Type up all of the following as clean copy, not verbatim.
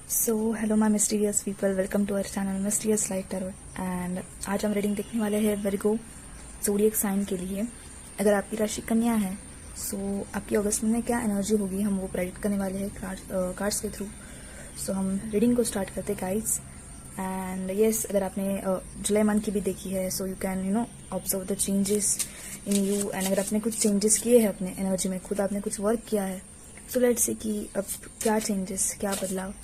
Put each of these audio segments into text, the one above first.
So hello my mysterious people, welcome to our channel mysterious light tarot. And आज हम reading देखने वाले हैं वर्गो ज़ोडिएक साइन के लिए। अगर आपकी राशि कन्या है सो आपकी अगस्त में क्या एनर्जी होगी हम वो प्रेडिक्ट करने वाले हैं कार्ड्स के थ्रू। सो हम रीडिंग को स्टार्ट करते गाइड्स। एंड यस, अगर आपने जुलाई मंथ की भी देखी है so you can observe the changes in you. And अगर आपने कुछ चेंजेस किए हैं अपने एनर्जी में, खुद आपने कुछ वर्क किया है, सो लेट्स से कि अब क्या चेंजेस, क्या बदलाव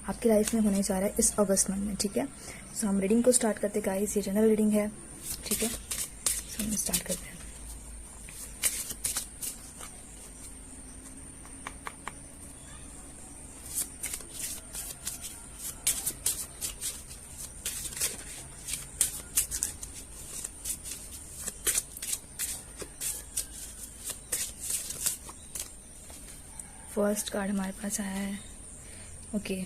आपकी लाइफ में होने जा रहा है इस अगस्त मंथ में। ठीक है, सो हम रीडिंग को स्टार्ट करते गाइस। ये जनरल रीडिंग है, ठीक है। सो हम स्टार्ट करते हैं। फर्स्ट कार्ड हमारे पास आया है, ओके,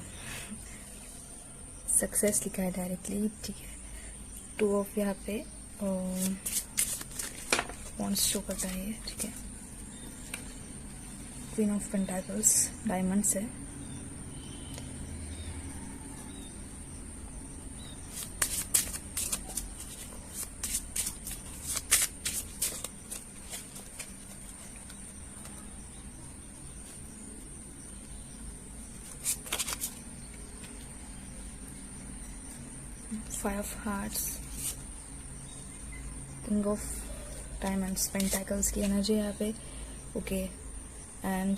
सक्सेस लिखा है डायरेक्टली, ठीक है। 2 ऑफ यहाँ पे वॉन्ड्स शो करता है ये, ठीक है। क्वीन ऑफ पेंटाकल्स डायमंड्स है, five of hearts, king of diamonds, pentacles की एनर्जी है यहाँ पे, ओके। एंड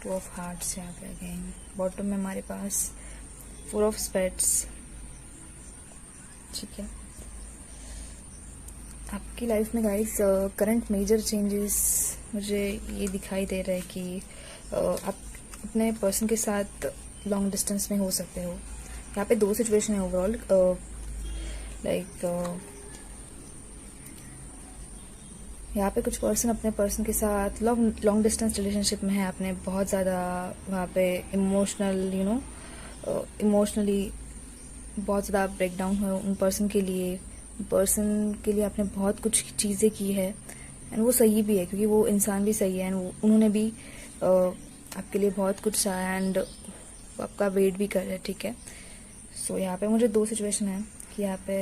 2 ऑफ हार्ट्स यहाँ पे अगेन। बॉटम में हमारे पास 4 ऑफ स्पेड्स, ठीक है। आपकी लाइफ में गाइस करंट मेजर चेंजेस मुझे ये दिखाई दे रहा है कि आप अपने पर्सन के साथ लॉन्ग डिस्टेंस में हो सकते हो। यहाँ पे 2 सिचुएशन है ओवरऑल, लाइक यहाँ पे कुछ पर्सन अपने पर्सन के साथ लॉन्ग डिस्टेंस रिलेशनशिप में है, आपने बहुत ज़्यादा वहाँ पे इमोशनली बहुत ज़्यादा ब्रेक डाउन हुए उन पर्सन के लिए आपने बहुत कुछ चीज़ें की है। एंड वो सही भी है क्योंकि वो इंसान भी सही है, एंड उन्होंने भी आपके लिए बहुत कुछ चाहा एंड आपका वेट भी कर रहे हैं, ठीक है। सो यहाँ पे मुझे 2 सिचुएशन है कि यहाँ पे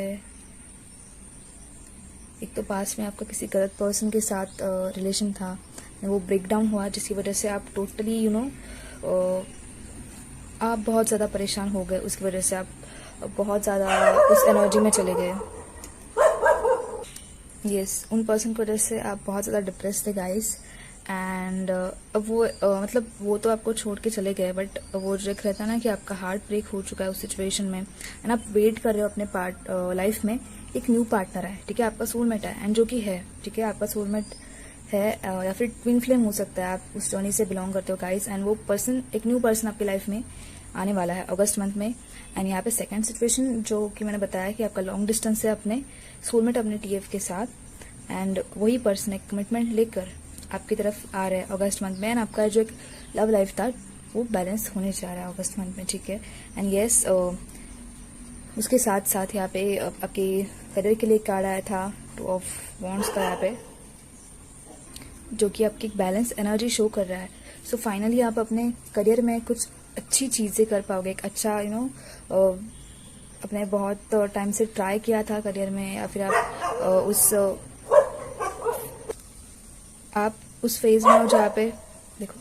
एक तो पास में आपका किसी गलत पर्सन के साथ रिलेशन था, वो ब्रेक डाउन हुआ जिसकी वजह से आप टोटली आप बहुत ज़्यादा परेशान हो गए, उसकी वजह से आप बहुत ज़्यादा उस एनर्जी में चले गए। यस, उन पर्सन की वजह से आप बहुत ज़्यादा डिप्रेस थे गाइस। एंड अब वो मतलब वो तो आपको छोड़ के चले गए, बट वो जो एक रहता है ना कि आपका हार्ट ब्रेक हो चुका है उस सिचुएशन में, एंड आप वेट कर रहे हो अपने लाइफ में एक न्यू पार्टनर है, ठीक है। आपका सोलमेट है, एंड जो कि है, ठीक है, आपका सोलमेट है या फिर ट्विन फ्लेम हो सकता है, आप उस जर्नी से बिलोंग करते हो गाइस। एंड वो पर्सन, एक न्यू पर्सन आपकी लाइफ में आने वाला है अगस्त मंथ में। एंड यहाँ पे सेकंड सिचुएशन जो कि मैंने बताया कि आपका लॉन्ग डिस्टेंस है अपने सोलमेट, अपने टीएफ के साथ, एंड वही पर्सन एक कमिटमेंट लेकर आपकी तरफ आ रहा है अगस्त मंथ में। एंड आपका जो एक लव लाइफ था वो बैलेंस होने जा रहा है अगस्त मंथ में, ठीक है। एंड यस, उसके साथ साथ यहाँ पे आपके करियर के लिए कार्ड आया था 2 ऑफ वॉन्ड्स का यहाँ पे, जो कि आपकी एक बैलेंस एनर्जी शो कर रहा है। सो फाइनली आप अपने करियर में कुछ अच्छी चीज़ें कर पाओगे, एक अच्छा अपने बहुत टाइम से ट्राई किया था करियर में, या फिर आप उस फेज में हो जहाँ पे देखो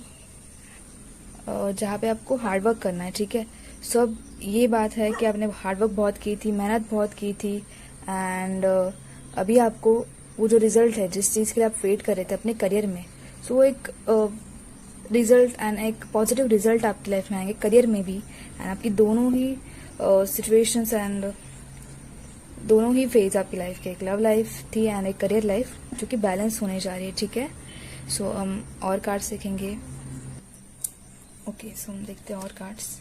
जहाँ पे आपको हार्डवर्क करना है, ठीक है। सो अब ये बात है कि आपने हार्डवर्क बहुत की थी, मेहनत बहुत की थी, एंड अभी आपको वो जो रिजल्ट है जिस चीज़ के लिए आप वेट कर रहे थे अपने करियर में, सो वो एक रिजल्ट एंड एक पॉजिटिव रिजल्ट आपकी लाइफ में आएंगे करियर में भी। एंड आपकी दोनों ही सिचुएशंस एंड दोनों ही फेज आपकी लाइफ के, एक लव लाइफ थी एंड एक करियर लाइफ, जो कि बैलेंस होने जा रही है, ठीक है। सो हम और कार्ड्स देखेंगे, ओके। सो हम देखते हैं और कार्ड्स।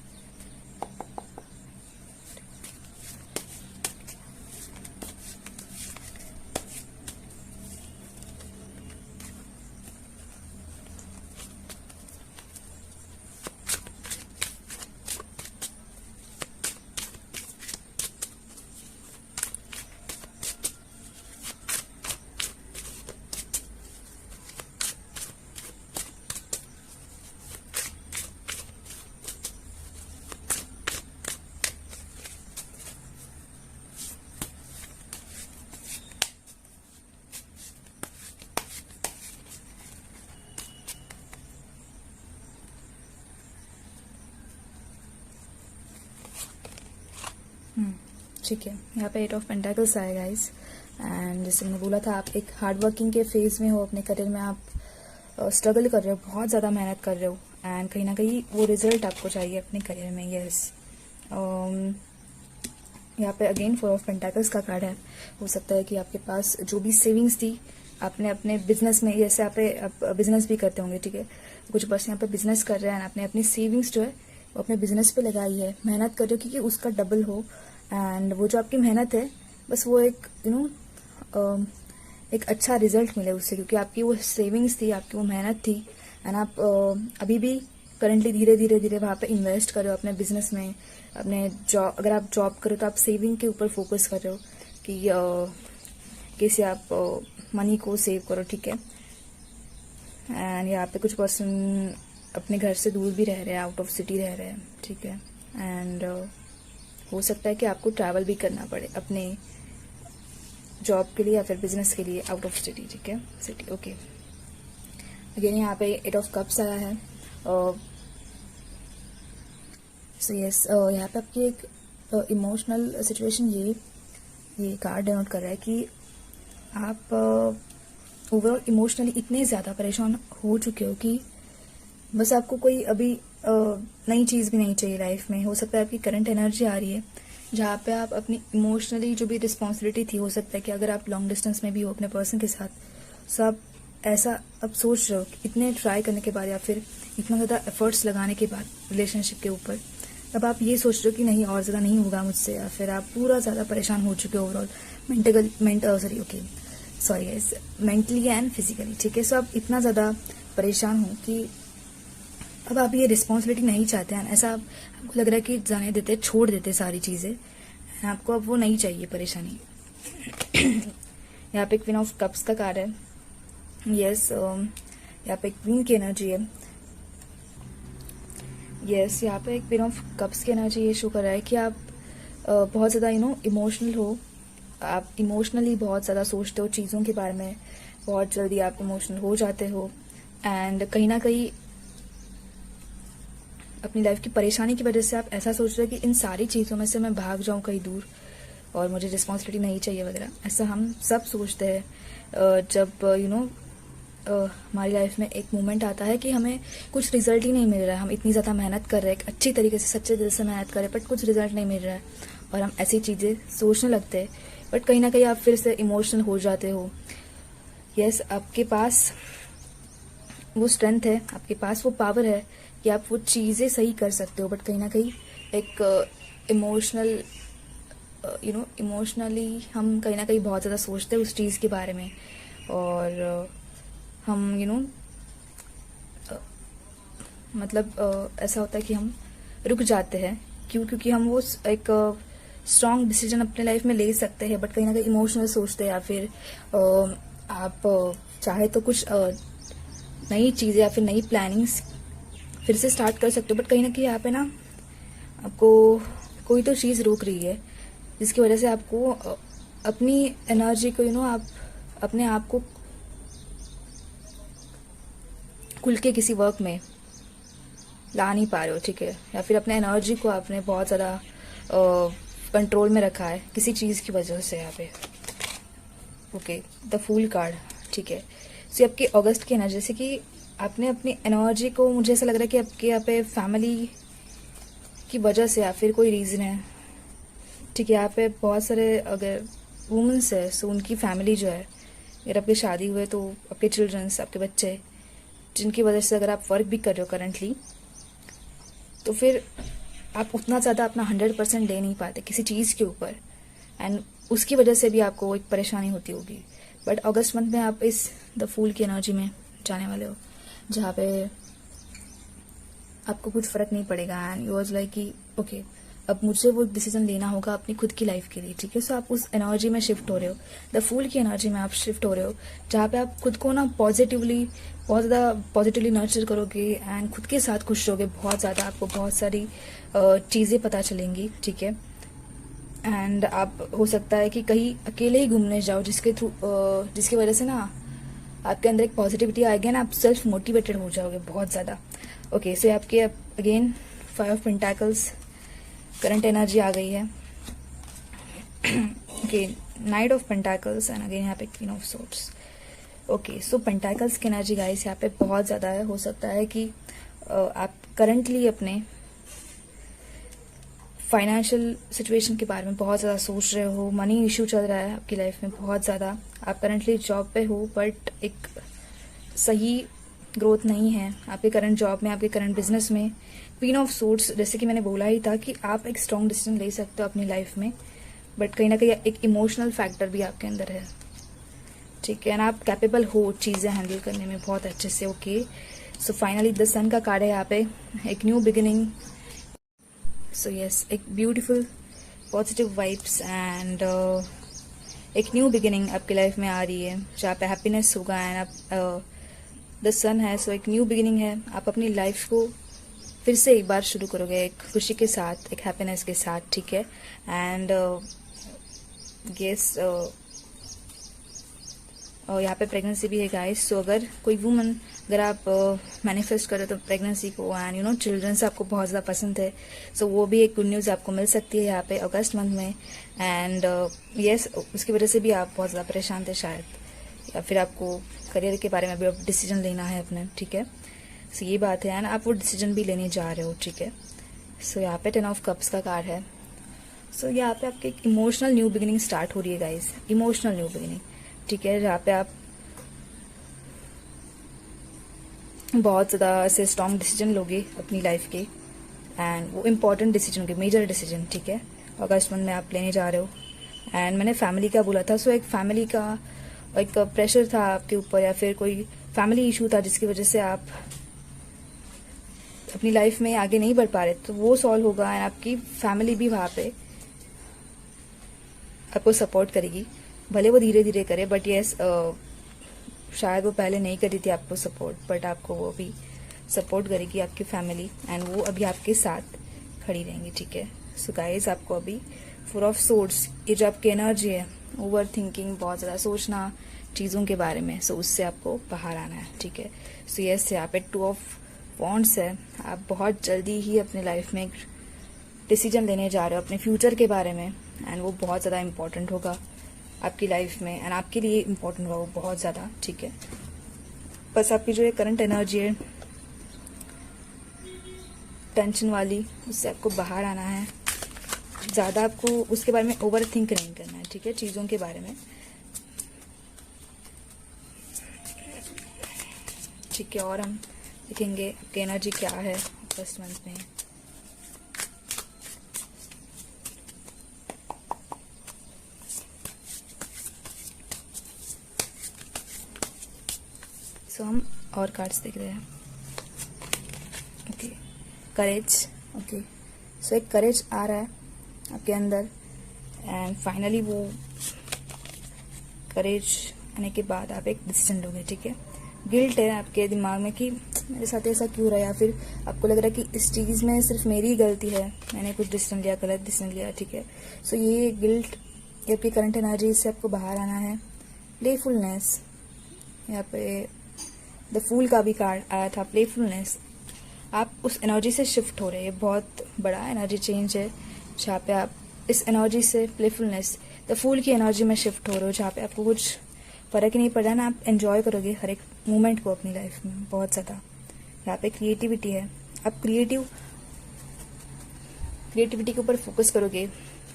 ठीक है, यहाँ पे 8 ऑफ पेंटाकल्स आए गाइस। एंड जैसे मैंने बोला था, आप एक हार्ड वर्किंग के फेज में हो अपने करियर में, आप स्ट्रगल कर रहे हो, बहुत ज़्यादा मेहनत कर रहे हो, एंड कहीं ना कहीं वो रिजल्ट आपको चाहिए अपने करियर में। यस, यहाँ पे अगेन 4 ऑफ पेंटाकल्स का कार्ड है। हो सकता है कि आपके पास जो भी सेविंग्स थी आपने अपने बिजनेस में, जैसे आप बिजनेस भी करते होंगे, ठीक है, कुछ पर्सन यहाँ पे बिजनेस कर रहे हैं, आपने अपनी सेविंग्स जो है वो अपने बिजनेस पे लगाई है, मेहनत कर रहे हो क्योंकि उसका डबल हो। एंड वो जो आपकी मेहनत है, बस वो एक एक अच्छा रिजल्ट मिले उससे, क्योंकि आपकी वो सेविंग्स थी, आपकी वो मेहनत थी। एंड आप अभी भी करंटली धीरे धीरे धीरे वहाँ पे इन्वेस्ट कर रहे हो अपने बिजनेस में, अपने जॉब, अगर आप जॉब करो तो आप सेविंग के ऊपर फोकस कर रहे हो कि कैसे आप मनी को सेव करो, ठीक है। एंड यहाँ पे कुछ पर्सन अपने घर से दूर भी रह रहे हैं, आउट ऑफ सिटी रह रहे हैं, ठीक है। एंड हो सकता है कि आपको ट्रैवल भी करना पड़े अपने जॉब के लिए या फिर बिजनेस के लिए आउट ऑफ सिटी, ठीक है, सिटी। ओके, अगेन यहाँ पे 8 ऑफ कप्स आया है। सो यस, यहाँ पे आपकी एक इमोशनल सिचुएशन ये कार्ड डिनोट कर रहा है कि आप ओवरऑल इमोशनली इतने ज़्यादा परेशान हो चुके हो कि बस आपको कोई अभी नई चीज़ भी नहीं चाहिए लाइफ में। हो सकता है आपकी करंट एनर्जी आ रही है जहाँ पे आप अपनी इमोशनली जो भी रिस्पॉन्सिबिलिटी थी, हो सकता है कि अगर आप लॉन्ग डिस्टेंस में भी हो अपने पर्सन के साथ, सो आप ऐसा अब सोच रहे हो कि इतने ट्राई करने के बाद या फिर इतना ज़्यादा एफर्ट्स लगाने के बाद रिलेशनशिप के ऊपर, अब आप ये सोच रहे हो कि नहीं और ज़्यादा नहीं होगा मुझसे, या फिर आप पूरा ज़्यादा परेशान हो चुके हो ओवरऑल मेंटली एंड फिजिकली, ठीक है। सो आप इतना ज़्यादा परेशान हो कि अब आप ये रिस्पॉन्सिबिलिटी नहीं चाहते हैं, ऐसा आपको लग रहा है कि जाने देते, छोड़ देते सारी चीज़ें, आपको अब वो नहीं चाहिए परेशानी। यहाँ पे क्वीन ऑफ कप्स का कार्ड है। यस, यहाँ पे क्वीन की एनर्जी है। यस, यहाँ पे क्वीन ऑफ कप्स की एनर्जी ये शो कर रहा है कि आप बहुत ज़्यादा इमोशनल हो, आप इमोशनली बहुत ज़्यादा सोचते हो चीज़ों के बारे में, बहुत जल्दी आप इमोशनल हो जाते हो, एंड कहीं ना कहीं अपनी लाइफ की परेशानी की वजह से आप ऐसा सोच रहे हो कि इन सारी चीज़ों में से मैं भाग जाऊं कहीं दूर और मुझे रिस्पॉन्सिबिलिटी नहीं चाहिए वगैरह। ऐसा हम सब सोचते हैं जब हमारी लाइफ में एक मोमेंट आता है कि हमें कुछ रिजल्ट ही नहीं मिल रहा है, हम इतनी ज़्यादा मेहनत कर रहे हैं, अच्छी तरीके से सच्चे दिल से मेहनत कर रहे हैं, बट कुछ रिजल्ट नहीं मिल रहा है और हम ऐसी चीज़ें सोचने लगते हैं, बट कहीं ना कहीं आप फिर से इमोशनल हो जाते हो। यस, आपके पास वो स्ट्रेंथ है, आपके पास वो पावर है कि आप वो चीज़ें सही कर सकते हो, बट कहीं ना कहीं एक इमोशनली हम कहीं ना कहीं बहुत ज़्यादा सोचते हैं उस चीज़ के बारे में, और हम ऐसा होता है कि हम रुक जाते हैं। क्योंकि हम वो एक स्ट्रॉन्ग डिसीजन अपने लाइफ में ले सकते हैं, बट कहीं ना कहीं इमोशनल सोचते हैं, या फिर आप चाहे तो कुछ नई चीज़ें या फिर नई प्लानिंग्स फिर से स्टार्ट कर सकते हो, बट कहीं ना कहीं यहाँ पे ना आपको कोई तो चीज़ रोक रही है, जिसकी वजह से आपको अपनी एनर्जी को आप अपने आप को खुल के किसी वर्क में ला नहीं पा रहे हो, ठीक है, या फिर अपने एनर्जी को आपने बहुत ज़्यादा कंट्रोल में रखा है किसी चीज़ की वजह से। यहाँ पे ओके, द फूल कार्ड, ठीक है। सो आपके अगस्त की एनर्जी, जैसे कि आपने अपनी एनर्जी को, मुझे ऐसा लग रहा है कि आपके यहाँ पे फैमिली की वजह से या फिर कोई रीज़न है, ठीक है। यहाँ पे बहुत सारे अगर वुमेंस है, सो उनकी फैमिली जो है, अगर आपकी शादी हुए तो आपके चिल्ड्रंस, आपके बच्चे, जिनकी वजह से अगर आप वर्क भी कर रहे हो करंटली, तो फिर आप उतना ज़्यादा अपना 100% दे नहीं पाते किसी चीज़ के ऊपर, एंड उसकी वजह से भी आपको एक परेशानी होती होगी। बट अगस्त मंथ में आप इस द फूल की एनर्जी में जाने वाले हो, जहाँ पे आपको कुछ फ़र्क नहीं पड़ेगा, एंड यू वाज लाइक कि ओके, अब मुझे वो डिसीजन लेना होगा अपनी खुद की लाइफ के लिए, ठीक है। सो आप उस एनर्जी में शिफ्ट हो रहे हो, द फूल की एनर्जी में आप शिफ्ट हो रहे हो, जहाँ पे आप खुद को ना बहुत ज़्यादा पॉजिटिवली नर्चर करोगे, एंड खुद के साथ खुश रहोगे बहुत ज़्यादा, आपको बहुत सारी चीज़ें पता चलेंगी, ठीक है। एंड आप हो सकता है कि कहीं अकेले ही घूमने जाओ, जिसकी वजह से ना आपके अंदर एक पॉजिटिविटी आएगी ना, आप सेल्फ मोटिवेटेड हो जाओगे बहुत ज़्यादा। ओके, सो आपके again 5 of pentacles current energy आ गई है, okay, knight of pentacles and again यहाँ पे queen of swords. Okay, so pentacles की एनर्जी गाइस यहाँ पे बहुत ज़्यादा है। हो सकता है कि आप करंटली अपने फाइनेंशियल सिचुएशन के बारे में बहुत ज़्यादा सोच रहे हो, मनी इशू चल रहा है आपकी लाइफ में बहुत ज़्यादा। आप करंटली जॉब पे हो बट एक सही ग्रोथ नहीं है आपके करंट जॉब में, आपके करंट बिजनेस में। क्वीन ऑफ सोर्ड्स, जैसे कि मैंने बोला ही था कि आप एक स्ट्रॉन्ग डिसीजन ले सकते हो अपनी लाइफ में, बट कहीं ना कहीं एक इमोशनल फैक्टर भी आपके अंदर है, ठीक है। एंड आप कैपेबल हो चीज़ें हैंडल करने में बहुत अच्छे से। ओके, सो फाइनली द सन का कार्ड है यहाँ पे, एक न्यू बिगिनिंग। सो यस, एक ब्यूटीफुल पॉजिटिव वाइब्स एंड एक न्यू बिगिनिंग आपकी लाइफ में आ रही है जहाँ पे हैप्पीनेस होगा। एंड आप द सन है, सो एक न्यू बिगिनिंग है। आप अपनी लाइफ को फिर से एक बार शुरू करोगे एक खुशी के साथ, एक हैप्पीनेस के साथ, ठीक है। एंड गेस यहाँ पे प्रेगनेंसी भी है गाइस। सो अगर कोई वुमन, अगर आप मैनिफेस्ट करो तो प्रेगनेंसी को, एंड यू नो चिल्ड्रन से आपको बहुत ज़्यादा पसंद है, सो वो भी एक गुड न्यूज़ आपको मिल सकती है यहाँ पे अगस्त मंथ में। एंड यस, उसकी वजह से भी आप बहुत ज़्यादा परेशान थे शायद, या फिर आपको करियर के बारे में भी अब डिसीजन लेना है अपने, ठीक है। सो ये बात है, एंड आप वो डिसीजन भी लेने जा रहे हो, ठीक है। सो यहाँ पे 10 ऑफ कप्स का कार्ड है। सो यहाँ पे आपकी एक इमोशनल न्यू बिगिनिंग स्टार्ट हो रही है गाइस, इमोशनल न्यू बिगिनिंग, ठीक है, जहाँ पे आप बहुत ज़्यादा ऐसे स्ट्रॉन्ग डिसीजन लोगे अपनी लाइफ के, एंड वो इम्पॉर्टेंट डिसीजन होंगे, मेजर डिसीजन, ठीक है, अगस्त मंथ में आप लेने जा रहे हो। एंड मैंने फैमिली का बोला था, सो एक फैमिली का एक प्रेशर था आपके ऊपर, या फिर कोई फैमिली इशू था जिसकी वजह से आप अपनी लाइफ में आगे नहीं बढ़ पा रहे, तो वो सॉल्व होगा। एंड आपकी फैमिली भी वहाँ पे आपको सपोर्ट करेगी, भले वो धीरे धीरे करे, बट यस, शायद वो पहले नहीं करी थी आपको सपोर्ट, बट आपको वो भी सपोर्ट करेगी आपकी फैमिली, एंड वो अभी आपके साथ खड़ी रहेंगी, ठीक है। सो गाइस, आपको अभी 4 ऑफ सोर्ड्स, ये जो आपकी एनर्जी है, ओवर थिंकिंग, बहुत ज़्यादा सोचना चीज़ों के बारे में, सो उससे आपको बाहर आना है, ठीक है। सो यस, यहाँ पे 2 ऑफ वॉन्ड्स है। आप बहुत जल्दी ही अपने लाइफ में एक डिसीजन लेने जा रहे हो अपने फ्यूचर के बारे में, एंड वो बहुत ज़्यादा इंपॉर्टेंट होगा आपकी लाइफ में, एंड आपके लिए इम्पोर्टेंट होगा वो बहुत ज़्यादा, ठीक है। बस आपकी जो ये करंट एनर्जी है टेंशन वाली, उससे आपको बाहर आना है। ज़्यादा आपको उसके बारे में ओवर थिंक नहीं करना है, ठीक है, चीज़ों के बारे में, ठीक है। और हम देखेंगे आपकी एनर्जी क्या है अगस्त मंथ में। सो हम और कार्ड्स देख रहे हैं। ओके, करेज। ओके, सो एक करेज आ रहा है आपके अंदर, एंड फाइनली वो करेज आने के बाद आप एक डिसीजन लोगे, ठीक है। गिल्ट है आपके दिमाग में कि मेरे साथ ऐसा क्यों रहा, या फिर आपको लग रहा है कि इस चीज़ में सिर्फ मेरी ही गलती है, मैंने कुछ डिसीजन लिया, गलत डिसीजन लिया, ठीक है। सो ये गिल्ट, ये आपकी करंट एनर्जी से आपको बाहर आना है। प्लेफुलनेस, यहाँ पे द फूल का भी कार्ड आया था, प्लेफुलनेस, आप उस एनर्जी से शिफ्ट हो रहे हैं। बहुत बड़ा एनर्जी चेंज है जहाँ पे आप इस एनर्जी से, प्लेफुलनेस, द फूल की एनर्जी में शिफ्ट हो रहे हो, जहाँ पे आपको कुछ फर्क ही नहीं पड़ रहा ना, आप एंजॉय करोगे हर एक मोमेंट को अपनी लाइफ में बहुत ज़्यादा। यहाँ पे क्रिएटिविटी है, आप क्रिएटिविटी के ऊपर फोकस करोगे,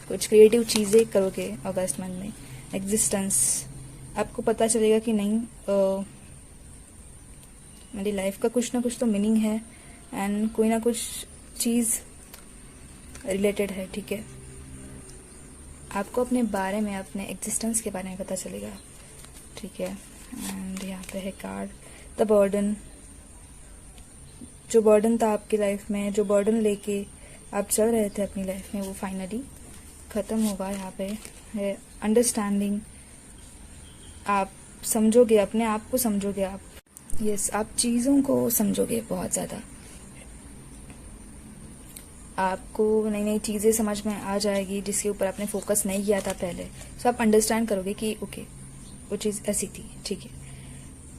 कुछ क्रिएटिव चीज़ें करोगे अगस्त मंथ में। एग्जिस्टेंस, आपको पता चलेगा कि नहीं, मेरी लाइफ का कुछ ना कुछ तो मीनिंग है, एंड कोई ना कुछ चीज़ रिलेटेड है, ठीक है। आपको अपने बारे में, अपने एग्जिस्टेंस के बारे में पता चलेगा, ठीक है। एंड यहाँ पे है कार्ड द बर्डन, जो बर्डन था आपकी लाइफ में, जो बर्डन लेके आप चल रहे थे अपनी लाइफ में, वो फाइनली ख़त्म होगा। यहाँ पे है अंडरस्टैंडिंग, आप समझोगे, अपने आप को समझोगे आप, यस, आप चीज़ों को समझोगे बहुत ज़्यादा, आपको नई नई चीज़ें समझ में आ जाएगी जिसके ऊपर आपने फोकस नहीं किया था पहले। सो आप अंडरस्टैंड करोगे कि ओके, वो चीज़ ऐसी थी, ठीक है।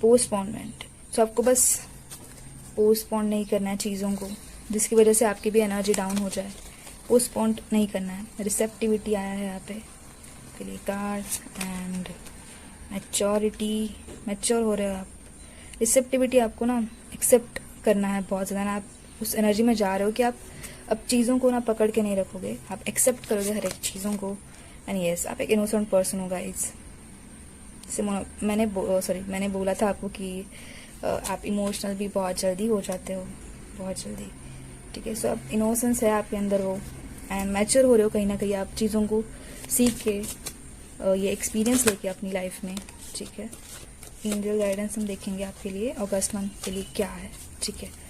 पोस्टपोनमेंट, सो आपको बस पोस्टपोन नहीं करना है चीज़ों को जिसकी वजह से आपकी भी एनर्जी डाउन हो जाए, पोस्टपोन नहीं करना है। रिसेप्टिविटी आया है यहाँ पे, आपके लिए कार्ड एंड मैच्योरिटी। मैच्योर हो रहे हो आप। रिसेप्टिविटी आपको ना एक्सेप्ट करना है बहुत ज़्यादा ना। आप उस एनर्जी में जा रहे हो कि आप अब चीज़ों को ना पकड़ के नहीं रखोगे, आप एक्सेप्ट करोगे हर एक चीज़ों को। एंड यस, आप एक इनोसेंट पर्सन हो गाइज। जैसे मैंने बोला था आपको कि आप इमोशनल भी बहुत जल्दी हो जाते हो, बहुत जल्दी। ठीक है, सो आप इनोसेंस है आपके अंदर वो, एंड मैच्योर हो रहे हो कहीं ना कहीं आप चीज़ों को सीख के, ये एक्सपीरियंस लेके अपनी लाइफ में। ठीक है, एंजल गाइडेंस हम देखेंगे आपके लिए अगस्त मंथ के लिए क्या है। ठीक है,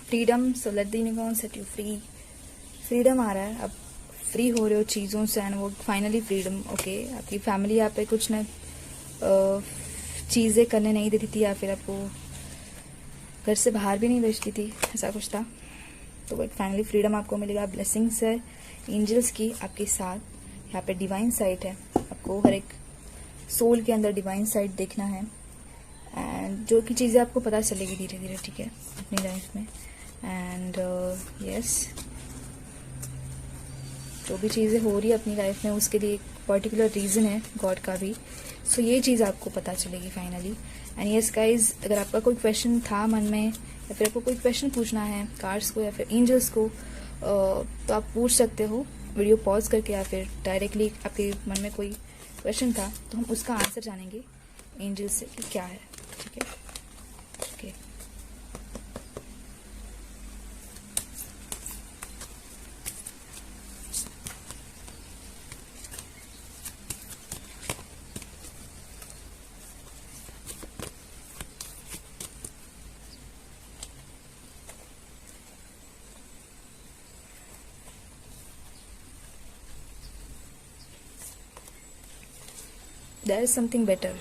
freedom, so let the unicorn set you free. Freedom आ रहा है, अब फ्री हो रहे हो चीज़ों से, एंड वो फाइनली फ्रीडम। ओके, आपकी फैमिली यहाँ पे कुछ न चीज़ें करने नहीं देती थी, या फिर आपको घर से बाहर भी नहीं भेजती थी, ऐसा कुछ था। तो वो एक फाइनली फ्रीडम आपको मिलेगा। ब्लेसिंग्स है एंजल्स की आपके साथ। यहाँ पे डिवाइन साइट है, आपको हर एक सोल के अंदर डिवाइन साइट देखना है, एंड जो कि चीज़ें आपको पता चलेगी धीरे धीरे। ठीक है, अपनी लाइफ में। एंड यस, जो भी चीज़ें हो रही है अपनी लाइफ में उसके लिए एक पर्टिकुलर रीज़न है, गॉड का भी। सो ये चीज़ आपको पता चलेगी फाइनली। एंड यस गाइज, अगर आपका कोई क्वेश्चन था मन में, या फिर आपको कोई क्वेश्चन पूछना है कार्ड्स को या फिर एंजल्स को, तो आप पूछ सकते हो वीडियो पॉज करके, या फिर डायरेक्टली आपके मन में कोई क्वेश्चन था तो हम उसका आंसर जानेंगे एंजल्स से कि क्या है। ठीक है, okay. There is something better.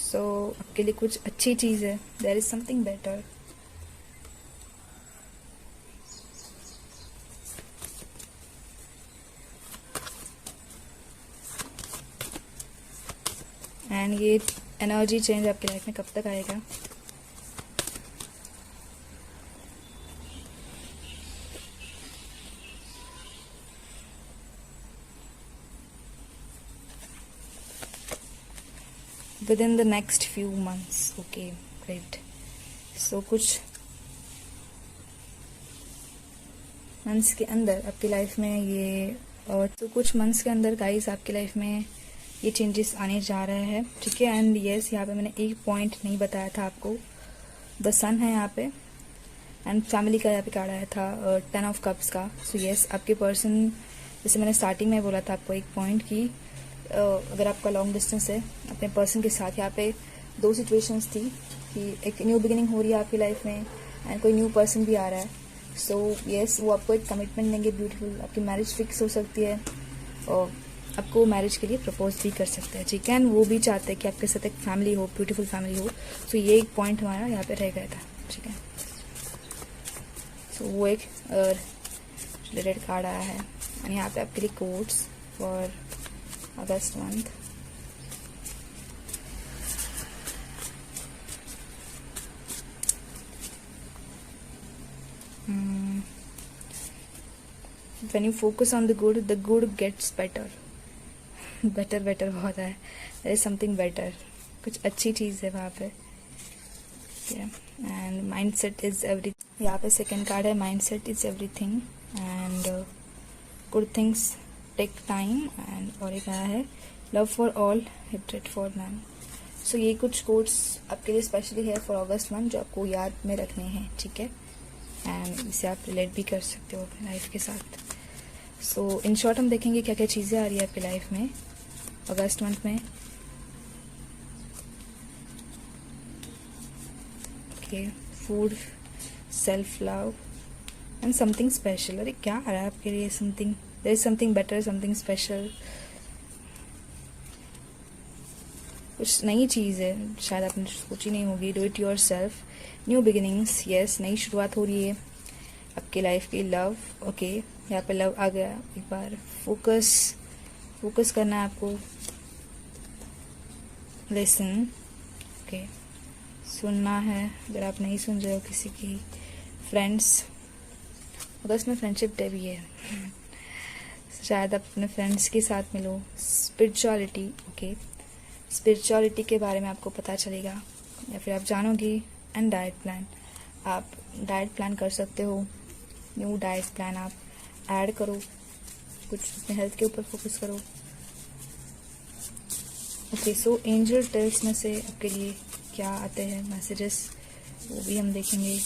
So आपके लिए कुछ अच्छी चीज़ है। There is something better. And ये एनर्जी चेंज आपकी लाइफ में कब तक आएगा? within the next few months. Okay, great. So कुछ मंथ्स के अंदर आपकी लाइफ में ये, और तो कुछ मंथ्स के अंदर गाइस आपकी लाइफ में ये चेंजेस आने जा रहे हैं। ठीक है, एंड यस, यहाँ पे मैंने एक पॉइंट नहीं बताया था आपको। द सन है यहाँ पे, एंड फैमिली का यहाँ पे कार्ड आया था 10 ऑफ कप्स का। सो यस, आपके पर्सन, जैसे मैंने स्टार्टिंग में बोला था आपको एक पॉइंट की, अगर आपका लॉन्ग डिस्टेंस है अपने पर्सन के साथ, यहाँ पे दो सिचुएशंस थी कि एक न्यू बिगिनिंग हो रही है आपकी लाइफ में, एंड कोई न्यू पर्सन भी आ रहा है। सो यस, वो आपको एक कमिटमेंट देंगे ब्यूटीफुल। आपकी मैरिज फिक्स हो सकती है, और आपको मैरिज के लिए प्रपोज भी कर सकते हैं। ठीक है, एंड वो भी चाहते हैं कि आपके साथ एक फैमिली हो, ब्यूटीफुल फैमिली हो। सो ये एक पॉइंट हमारा यहाँ पे रह गया था। ठीक है, सो वो एक रिलेटेड कार्ड आया है, एंड यहाँ पे आपके लिए codes for August month. When you focus on the good gets better. better बहुत है। There is something better. कुछ अच्छी चीज़ है वहाँ पे। And mindset is everything. यहाँ पे सेकेंड कार्ड है, mindset is everything. And good things take time. And और एक आया है love for all, hatred for none. So ये कुछ कोट्स आपके लिए स्पेशली है फॉर अगस्त मंथ, जो आपको याद में रखने हैं। ठीक है, एंड इसे आप रिलेट भी कर सकते हो अपनी लाइफ के साथ। सो इन शॉर्ट हम देखेंगे क्या क्या चीज़ें आ रही है आपकी लाइफ में अगस्त मंथ में। Okay, food, self love and something special. अरे क्या आ रहा है आपके लिए? Something, there is something better, something special. कुछ नई चीज़ है, शायद आपने सोची नहीं होगी. Do it yourself. New beginnings, yes, नई शुरुआत हो रही है आपकी लाइफ की. लव, ओके, यहाँ पे लव आ गया. एक बार फोकस करना है आपको. लिसन, ओके, सुनना है. अगर आप नहीं सुन रहे हो किसी की फ्रेंड्स, अगस्त में फ्रेंडशिप डे भी है, शायद आप अपने फ्रेंड्स के साथ मिलो. स्पिरिचुअलिटी, ओके, स्पिरिचुअलिटी के बारे में आपको पता चलेगा या फिर आप जानोगे. एंड डाइट प्लान, आप डाइट प्लान कर सकते हो. न्यू डाइट प्लान आप ऐड करो, कुछ अपने हेल्थ के ऊपर फोकस करो. ओके, सो एंजल टेल्स में से आपके लिए क्या आते हैं मैसेजेस, वो भी हम देखेंगे.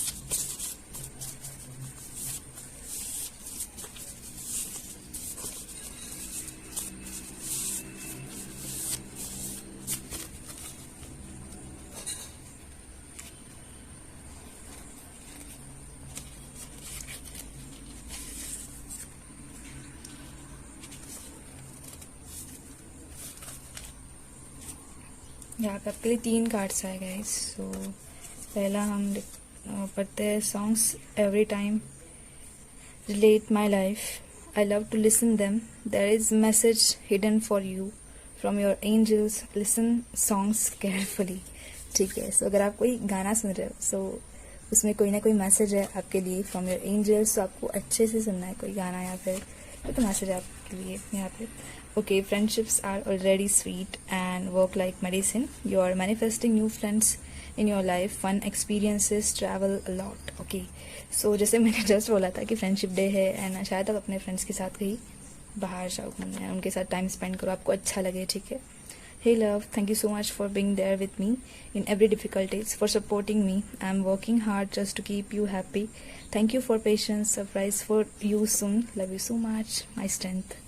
यहाँ पे आपके लिए 3 कार्ड्स आए गाइस. सो पहला हम पढ़ते हैं. Songs every time relate my life, I love to listen them, there is message hidden for you from your angels, listen songs carefully. ठीक है, सो अगर आप कोई गाना सुन रहे हो, सो उसमें कोई ना कोई मैसेज है आपके लिए फ्रॉम योर एंजल्स, तो आपको अच्छे से सुनना है कोई गाना या फिर तो मैसेज है आपके लिए यहाँ पे. Okay, friendships are already sweet and work like medicine. You are manifesting new friends in your life. Fun experiences, travel a lot. Okay, so जैसे मैंने जस्ट बोला था कि फ्रेंडशिप डे है एंड शायद आप अपने फ्रेंड्स के साथ कहीं बाहर जाओ घूमने, उनके साथ टाइम स्पेंड करो, आपको अच्छा लगे. ठीक है. Hey love, thank you so much for being there with me in every difficulties, for supporting me. I'm working hard just to keep you happy. Thank you for patience, surprise for you soon. Love you so much, my strength.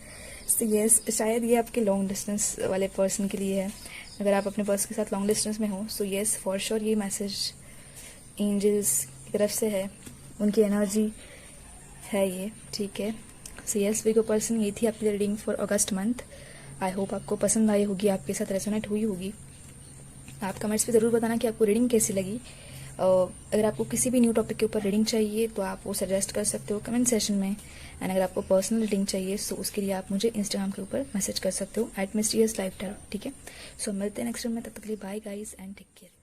तो yes, शायद ये आपके long distance वाले person के लिए है. अगर आप अपने पर्सन के साथ लॉन्ग डिस्टेंस में हो, सो यस फॉर श्योर ये मैसेज एंजल्स की तरफ से है, उनकी एनर्जी है ये. ठीक है. सो यस वीगो पर्सन, ये थी आपकी reading for August month. I hope आपको पसंद आई होगी, आपके साथ रेजोनेट हुई होगी. आप कमेंट्स पे ज़रूर बताना कि आपको रीडिंग कैसी लगी. अगर आपको किसी भी न्यू टॉपिक के ऊपर रीडिंग चाहिए तो आप वो सजेस्ट कर सकते हो कमेंट सेशन में. एंड अगर आपको पर्सनल रीडिंग चाहिए तो उसके लिए आप मुझे इंस्टाग्राम के ऊपर मैसेज कर सकते हो @mysterious life tarot. ठीक है. सो मिलते हैं नेक्स्ट टाइम में, तब तक के लिए bye guys and take care.